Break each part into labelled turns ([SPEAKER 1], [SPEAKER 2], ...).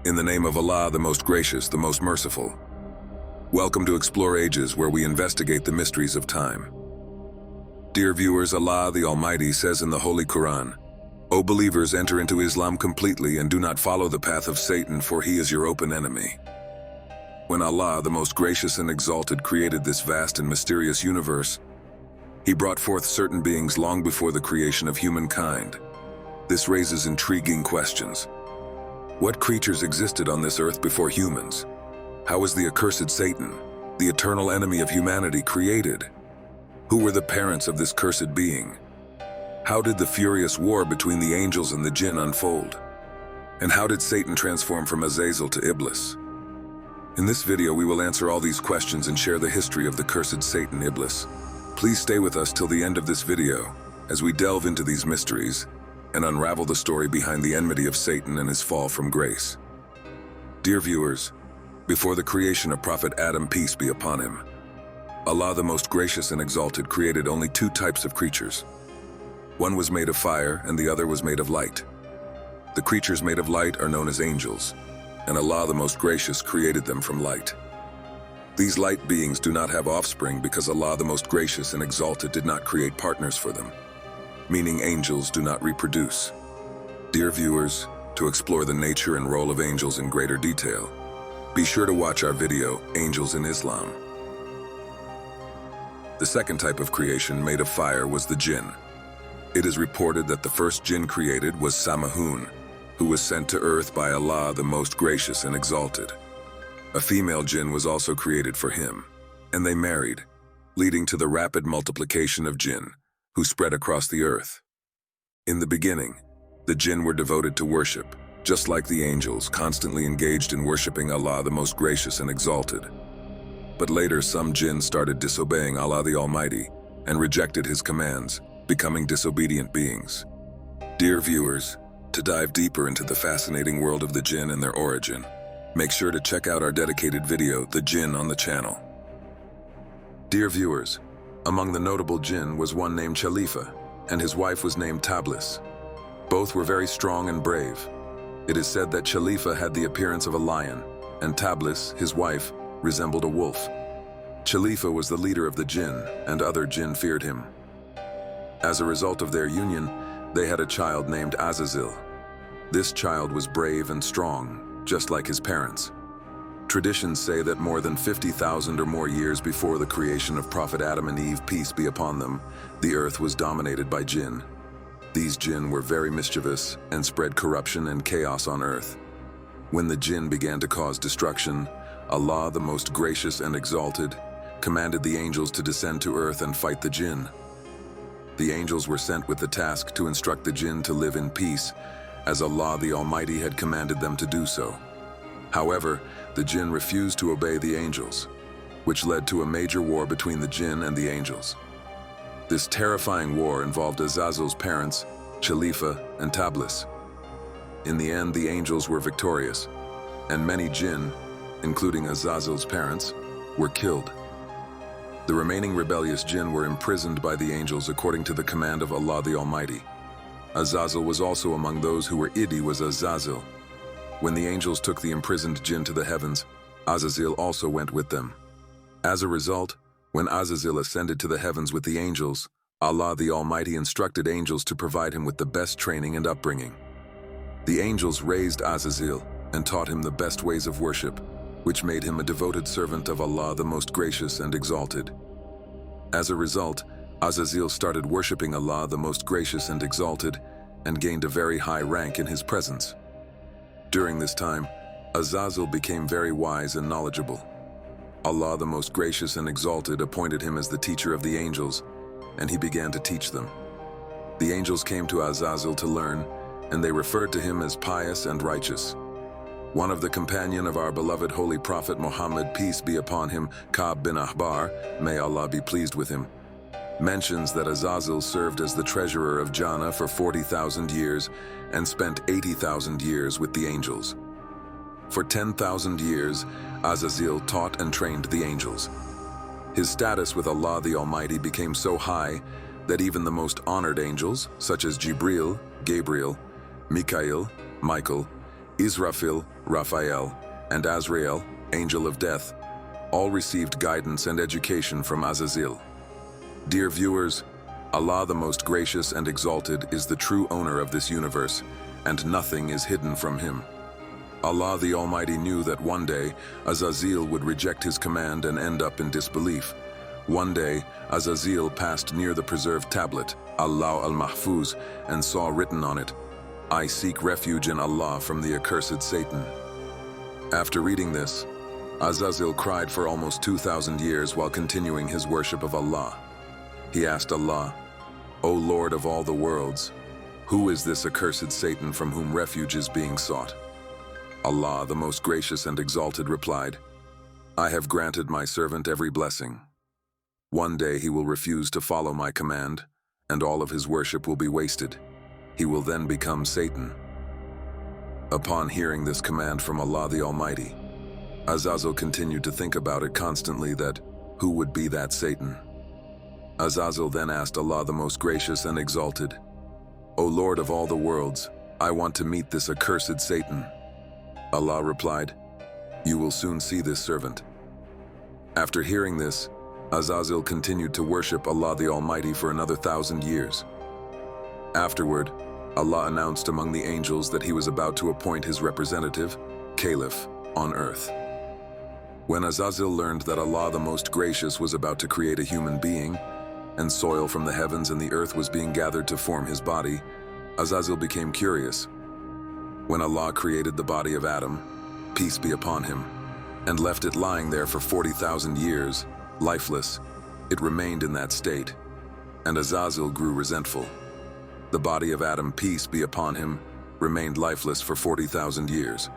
[SPEAKER 1] In the name of Allah, the most gracious, the most merciful. Welcome to Explore Ages, where we investigate the mysteries of time. Dear viewers, Allah the Almighty says in the Holy Quran, "O believers, enter into Islam completely and do not follow the path of Satan, for he is your open enemy." When Allah, the most gracious and exalted, created this vast and mysterious universe, He brought forth certain beings long before the creation of humankind. This raises intriguing questions. What creatures existed on this earth before humans? How was the accursed Satan, the eternal enemy of humanity, created? Who were the parents of this cursed being? How did the furious war between the angels and the jinn unfold? And how did Satan transform from Azazil to Iblis? In this video, we will answer all these questions and share the history of the cursed Satan, Iblis. Please stay with us till the end of this video as we delve into these mysteries and unravel the story behind the enmity of Satan and his fall from grace. Dear viewers, before the creation of Prophet Adam, peace be upon him, Allah the most gracious and exalted created only two types of creatures. One was made of fire and the other was made of light. The creatures made of light are known as angels, and Allah the most gracious created them from light. These light beings do not have offspring because Allah the most gracious and exalted did not create partners for them, meaning angels do not reproduce. Dear viewers, to explore the nature and role of angels in greater detail, be sure to watch our video, Angels in Islam. The second type of creation made of fire was the jinn. It is reported that the first jinn created was Samahun, who was sent to earth by Allah the most gracious and exalted. A female jinn was also created for him, and they married, leading to the rapid multiplication of jinn, who spread across the earth. In the beginning, the jinn were devoted to worship, just like the angels, constantly engaged in worshiping Allah the most gracious and exalted. But later, some jinn started disobeying Allah the Almighty and rejected His commands, becoming disobedient beings. Dear viewers, to dive deeper into the fascinating world of the jinn and their origin, make sure to check out our dedicated video, The Jinn, on the channel. Dear viewers, among the notable jinn was one named Khalifa, and his wife was named Tablis. Both were very strong and brave. It is said that Khalifa had the appearance of a lion, and Tablis, his wife, resembled a wolf. Khalifa was the leader of the jinn, and other jinn feared him. As a result of their union, they had a child named Azazil. This child was brave and strong, just like his parents. Traditions say that more than 50,000 or more years before the creation of Prophet Adam and Eve, peace be upon them, the earth was dominated by jinn. These jinn were very mischievous and spread corruption and chaos on earth. When the jinn began to cause destruction, Allah, the most gracious and exalted, commanded the angels to descend to earth and fight the jinn. The angels were sent with the task to instruct the jinn to live in peace, as Allah the Almighty had commanded them to do so. However, the jinn refused to obey the angels, which led to a major war between the jinn and the angels. This terrifying war involved Azazil's parents, Khalifa and Tablis. In the end, the angels were victorious, and many jinn, including Azazil's parents, were killed. The remaining rebellious jinn were imprisoned by the angels according to the command of Allah the Almighty. Azazil was also among those who were Idi was Azazil. When the angels took the imprisoned jinn to the heavens, Azazil also went with them. As a result, when Azazil ascended to the heavens with the angels, Allah the Almighty instructed angels to provide him with the best training and upbringing. The angels raised Azazil and taught him the best ways of worship, which made him a devoted servant of Allah the most gracious and exalted. As a result, Azazil started worshipping Allah the most gracious and exalted and gained a very high rank in His presence. During this time, Azazil became very wise and knowledgeable. Allah the most gracious and exalted appointed him as the teacher of the angels, and he began to teach them. The angels came to Azazil to learn, and they referred to him as pious and righteous. One of the companion of our beloved Holy Prophet Muhammad, peace be upon him, Ka'b bin Ahbar, may Allah be pleased with him, mentions that Azazil served as the treasurer of Jannah for 40,000 years and spent 80,000 years with the angels. For 10,000 years, Azazil taught and trained the angels. His status with Allah the Almighty became so high that even the most honored angels, such as Jibril, Gabriel, Mikael, Michael, Israfil, Raphael, and Azrael, angel of death, all received guidance and education from Azazil. Dear viewers, Allah the Most Gracious and Exalted is the true owner of this universe, and nothing is hidden from him. Allah the Almighty knew that one day Azazil would reject his command and end up in disbelief. One day, Azazil passed near the preserved tablet, Allah al-Mahfuz, and saw written on it, "I seek refuge in Allah from the accursed Satan." After reading this, Azazil cried for almost 2,000 years while continuing his worship of Allah. He asked Allah, "O Lord of all the worlds, who is this accursed Satan from whom refuge is being sought?" Allah, the Most Gracious and Exalted, replied, "I have granted my servant every blessing. One day he will refuse to follow my command, and all of his worship will be wasted. He will then become Satan." Upon hearing this command from Allah the Almighty, Azazil continued to think about it constantly, that who would be that Satan? Azazil then asked Allah the Most Gracious and Exalted, "O Lord of all the worlds, I want to meet this accursed Satan." Allah replied, "You will soon see this servant." After hearing this, Azazil continued to worship Allah the Almighty for another 1,000 years. Afterward, Allah announced among the angels that he was about to appoint his representative, Caliph, on earth. When Azazil learned that Allah the Most Gracious was about to create a human being, and soil from the heavens and the earth was being gathered to form his body, Azazil became curious. When Allah created the body of Adam, peace be upon him, and left it lying there for 40,000 years, lifeless, it remained in that state, and Azazil grew resentful. The body of Adam, peace be upon him, remained lifeless for 40,000 years.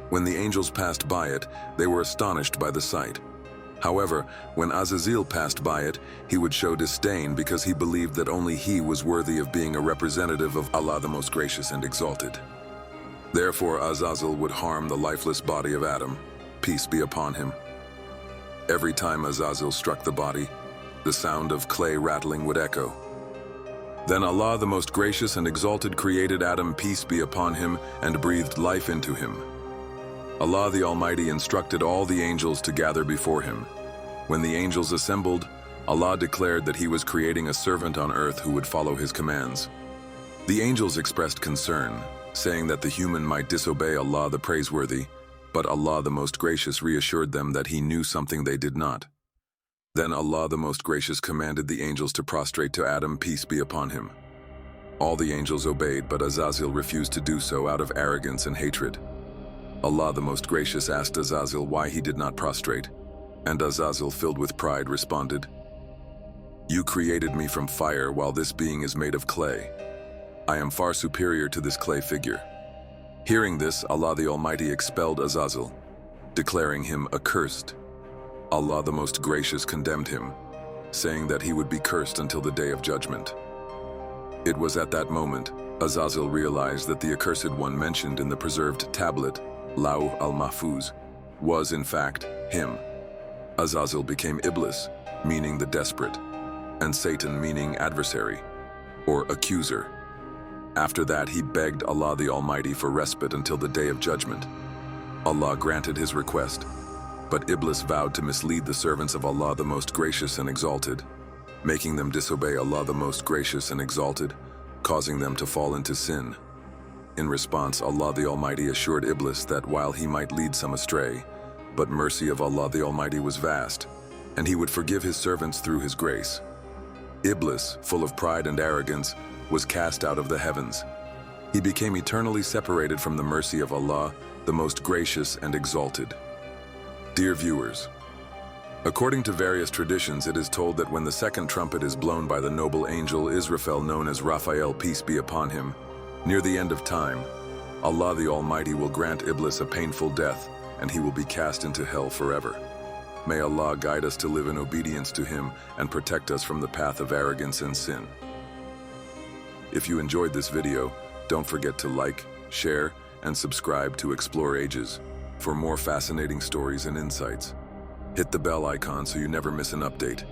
[SPEAKER 1] When the angels passed by it, they were astonished by the sight. However, when Azazil passed by it, he would show disdain because he believed that only he was worthy of being a representative of Allah the Most Gracious and Exalted. Therefore, Azazil would harm the lifeless body of Adam, peace be upon him. Every time Azazil struck the body, the sound of clay rattling would echo. Then Allah the Most Gracious and Exalted created Adam, peace be upon him, and breathed life into him. Allah the Almighty instructed all the angels to gather before him. When the angels assembled, Allah declared that he was creating a servant on earth who would follow his commands. The angels expressed concern, saying that the human might disobey Allah the Praiseworthy, but Allah the Most Gracious reassured them that he knew something they did not. Then Allah the Most Gracious commanded the angels to prostrate to Adam, peace be upon him. All the angels obeyed, but Azazil refused to do so out of arrogance and hatred. Allah the Most Gracious asked Azazil why he did not prostrate, and Azazil, filled with pride, responded, "You created me from fire while this being is made of clay. I am far superior to this clay figure." Hearing this, Allah the Almighty expelled Azazil, declaring him accursed. Allah the Most Gracious condemned him, saying that he would be cursed until the day of judgment. It was at that moment Azazil realized that the accursed one mentioned in the preserved tablet, Law al-Mahfuz, was in fact him. Azazil became Iblis, meaning the desperate, and Satan, meaning adversary, or accuser. After that, he begged Allah the Almighty for respite until the day of judgment. Allah granted his request, but Iblis vowed to mislead the servants of Allah the Most Gracious and Exalted, making them disobey Allah the Most Gracious and Exalted, causing them to fall into sin. In response, Allah the Almighty assured Iblis that while he might lead some astray, but mercy of Allah the Almighty was vast, and he would forgive his servants through his grace. Iblis, full of pride and arrogance, was cast out of the heavens. He became eternally separated from the mercy of Allah, the Most Gracious and Exalted. Dear viewers, according to various traditions, it is told that when the second trumpet is blown by the noble angel Israfil, known as Raphael, peace be upon him, near the end of time, Allah the Almighty will grant Iblis a painful death, and he will be cast into hell forever. May Allah guide us to live in obedience to him and protect us from the path of arrogance and sin. If you enjoyed this video, don't forget to like, share, and subscribe to Explore Ages for more fascinating stories and insights. Hit the bell icon so you never miss an update.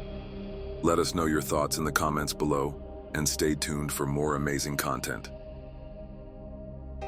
[SPEAKER 1] Let us know your thoughts in the comments below, and stay tuned for more amazing content.